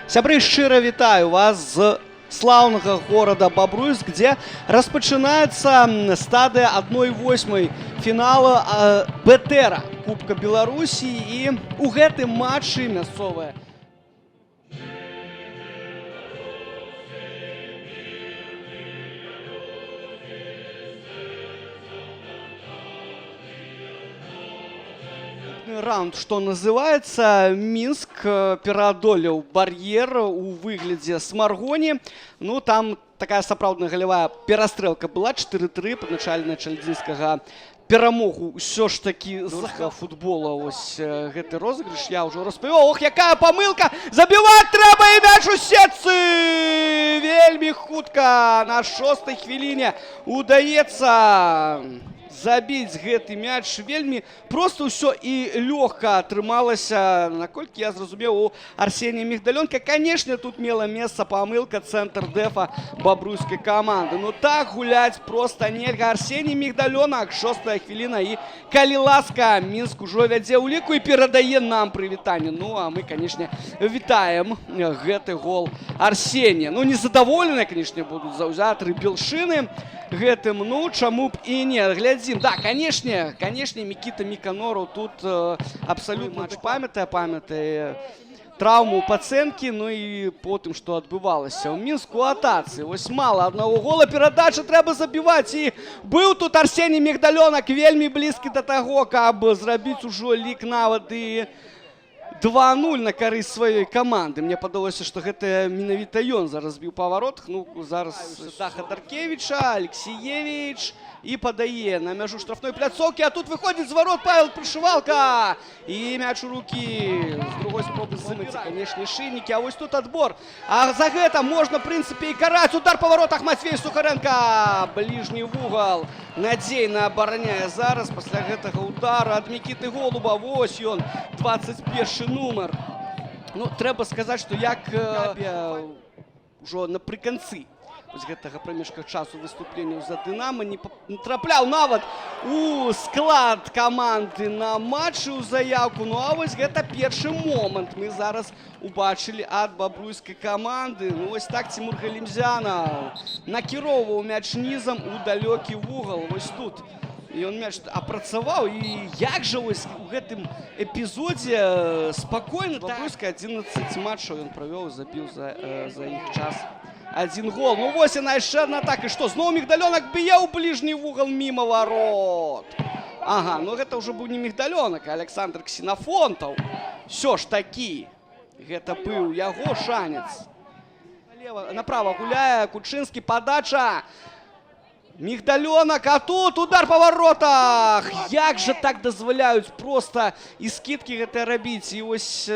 Сябры, шчыра вітаю вас з слаўнага горада Бобруйск, дзе распачынаецца стадыя 1/8 фінала БТРа Кубка Беларусі, і у гэтым матчы мясцовая раунд, што называецца. Мінск пераадолеў бар'ер у выглядзе Смаргоні. Ну, там такая сапраўдная галявая перастрэлка была, 4-3 падначальная Чальдзінскага. Перамогу ўсё ж такі з футбола. Ось гэты розыгрыш я ўжо распавёў. Ох, якая памылка! Забіваць трэба, і мяч у сетцы! Вельмі хутка на 6-й хвіліне удаецца забіць гэты мяч. Вельмі проста ўсё і лёгка атрымалася, наколькі я зразумеў, у Арсенія Мігдалёнка. Канешне, тут мела месца памылка цэнтр дэфа бабруйскай каманды. Ну так гуляць проста нельга. Арсеній Мігдалёнак, 6-я хвіліна, і калі ласка, Мінск ужо вядзе ў ліку і перадае нам прывітанне. Ну, а мы, канешне, вітаем гэты гол Арсенія. Ну, незадаволеныя, канешне, будуць заўзятары Белшыны гэтым. Ну, чаму б і не. Глядзім. Да, канешне, Мікіта Міканораў тут абсалютна памятае траўму Пацэнкі. Ну і потым, што адбывалася ў Мінску атацы. Вось мала аднаго гола, перадача трэба забіваць. І быў тут Арсеній Мігдалёнак вельмі блізкі да таго, каб зрабіць ужо лік нават і 2-0 на карысць сваёй каманды. Мне падалося, што гэта менавіта ён зараз біў па варотах. Ну, зараз Даха Даркевіча, Алексіевіч і падае на мяжу штрафной пляцоўкі. А тут выходзіць з варот Павел Прышывалка. І мяч у рукі. З другой спробы зымыцца, канешне, Шыйнікі. А вось тут адбор. А за гэта можна, в прынцыпе, і караць. Удар па варотах Матвей Сухаренко. Бліжні вугал. Надзейна абараняе зараз пасля гэтага удара ад Мікіты Голуба. Вось ён, 21 нумар. Ну, трэба сказаць, што як ужо напрыканцы гэтага прамежка часу выступленняў за Дынама не трапляў нават у склад каманды на матчы ў заяўку. Ну, а вось гэта першы момант мы зараз убачылі ад бабруйскай каманды. Ну, вось так Цімур Галімзянаў накіроўваў мяч нізам у далёкі вугал. Вось тут ён мяч апрацаваў. І як жа вось у гэтым эпізодзе спакойна. Бабруйская 11 матчаў ён правёў, забіў за іх час 1 гол. Ну, вось яна яшчэ адна атака. І што, зноў Мігдалёнак б'е ў бліжні вугал міма варот. Ага, ну гэта ўжо быў не Мігдалёнак, а Александр Ксенафонтаў. Усё ж такі, гэта быў яго шанец. Направа гуляе Кучынскі, падача. Мігдалёнак, а тут удар па варотах. Як жа так дазваляюць проста і скідкі гэта рабіць. І вось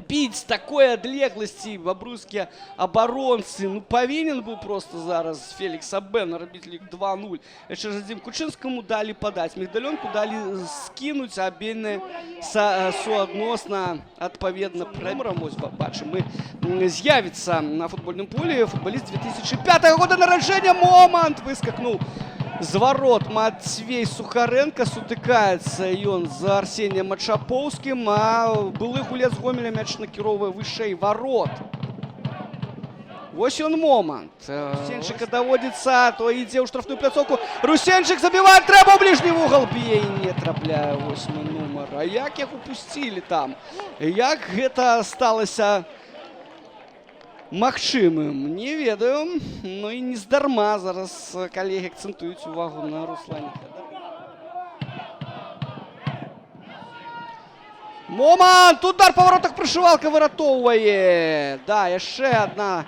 біць з такой адлегласці бабруйскія абаронцы. Ну, павінен быў проста зараз Фелікс Абена рабіць лік 2-0. Яшчэ ж адзін Кучынскаму далі падаць. Мігдалёнку далі скінуць, а Абены суадносна адпаведна прэмерам. Вось бачым, мы з'явіцца на футбольным полі футболіст 2005 года нараджэння. Момант выскакнуў з варот Матвей Сухаренко. Сутыкаецца ён з Арсеніем Мачапоўскім, а былы гулец Гомеля мяч накіроўвае вышэй варот. Вось ён момант. Русенчыка даводзіцца, то ідзе ў штрафную пляцоўку. Русенчык забівае, трэба ў бліжні вугал, б'е і не трапляе 8 нумар. А як іх упусцілі там? Як гэта сталася магчымым, не ведаю. Ну і не здарма зараз калегі акцэнтуюць увагу на Руслане. Момант! Удар па варотах, Прышывалка выратоўвае. Да, яшчэ адна.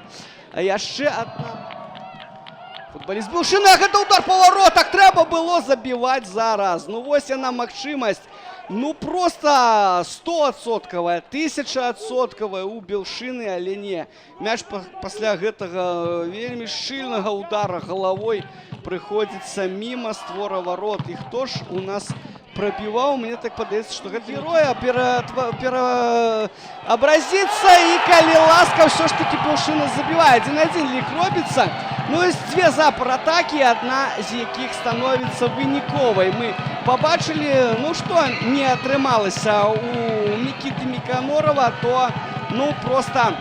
Футболіст Белшыны, а гэта удар па варотах. Трэба было забіваць зараз. Ну, вось яна магчымасць. Ну, проста 100%, 1000% у Белшыны, але не. Мяч пасля гэтага вельмі шчыльнага удара галавой прыходзіцца міма створа варот. І хто ж у нас прабіваў? Мне так падаецца, што гэта героя пераабразіцца, і калі ласка, ўсё ж такі Белшына забівае. 1-1 лік робіцца. Ну, ёсць дзве запар атакі, адна з якіх становіцца выніковай. Мы пабачылі, ну што не атрымалася у Мікіты Міканорава, то ну, просто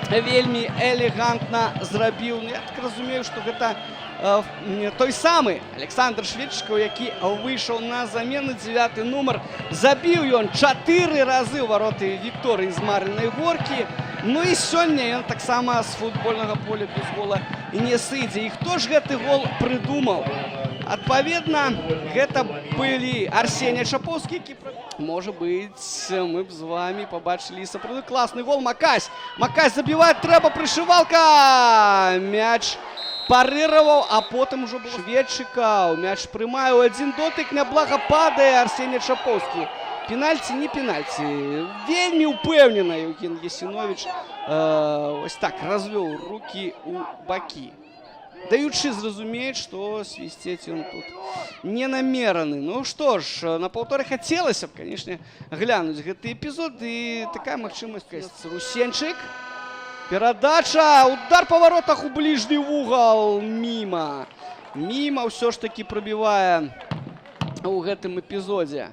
вельмі элегантна зрабіў. Я так разумею, што гэта той самы Александр Шведчыкаў, які выйшаў на замену. 9-й нумар. Забіў ён 4 разы ў вароты Вікторыі з Марынай Горкі. Ну і сёння ён таксама з футбольнага поля без гола не сыдзе. І хто ж гэты гол прыдумаў? Адпаведна, гэта былі Арсеній Чапоўскі, які... Можа быць, мы б з вами побачылі сапраўды класны гол. Макась забіваць трэба, прышывалка! Мяч парыраваў, а потым ужо было Шведчыкаў. Мяч прымае ў адзін дотык, няблага падае Арсеній Чапоўскі. Пенальці, не пенальці. Вельмі упэўнена Евген Есіновіч ось так развёў рукі ў бакі, даючы зразумець, што свісцець ён тут не намераны. Ну што ж, на паўторы хацелася б, канешне, глянуць гэты эпізод, і такая магчымасць ёсць. Русенчык. Перадача, удар па варотах у бліжні вугал. Міма ўсё ж такі прабівае ў гэтым эпізодзе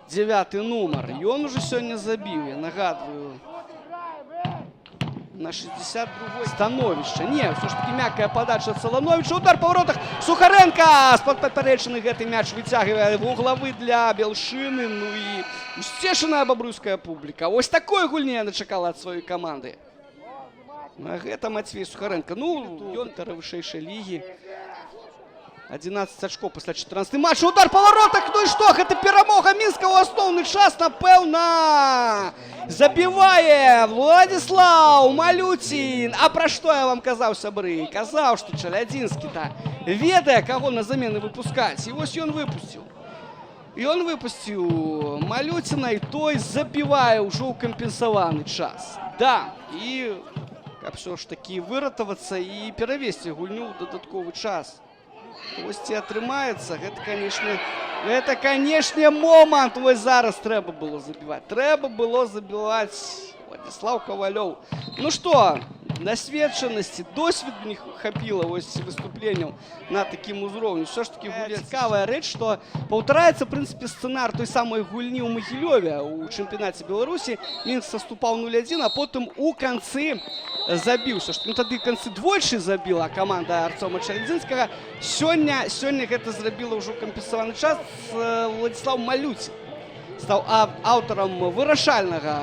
9-й нумар. Ён ужо сёння забіў, я нагадваю, на 62-й становішча. Не, ўсё ж такі мяккая падача ад Салановіча. Удар па варотах. Сухаренка з-пад папярэчыны гэты мяч выцягвае вуглавы для Белшыны. Ну і усцешаная бабруйская публіка. Ось такой гульні яна чакала ад сваёй каманды. А гэта Мацвей Сухаренка. Ну, ён вышэйшай лігі. 11 ачкоў пасля 14 матча. Удар па варотах. Ну і што? Гэта перамога Мінска ў асноўны час, напэўна. Забівае Владзіслаў Малюцін. А пра што я вам казаў, сябры? Казаў, што Чалядзінскі-то ведае, каго на замены выпускаць. І вось ён выпусціў. Ён выпусціў Малюціна, і той забівае ўжо ў кампенсаваны час. Да, і каб ўсё ж такі выратавацца і перавесці гульню ў дадатковы час. Ось ці атрымаецца, гэта, канешне, момант. Вось зараз трэба было забіваць. Трэба было забіваць Владзіслаў Кавалёў. Ну што, дасведчанасці, досведу не хапіла вось выступленняў на такім узроўні. Ўсё ж такі гульня. Цікавая рэч, што паўтараецца, в прынцыпе, сцэнар той самай гульні ў Магілёве ў чэмпіянаце Беларусі. Мінск саступаў 0-1, а потым у канцы забіў. Ну тады в канцы двойчы забіла каманда Арцёма Чалядзінскага. Сёння гэта зрабіла ўжо кампенсаваны час. Владзіслаў Малюцін стаў аўтарам вырашальнага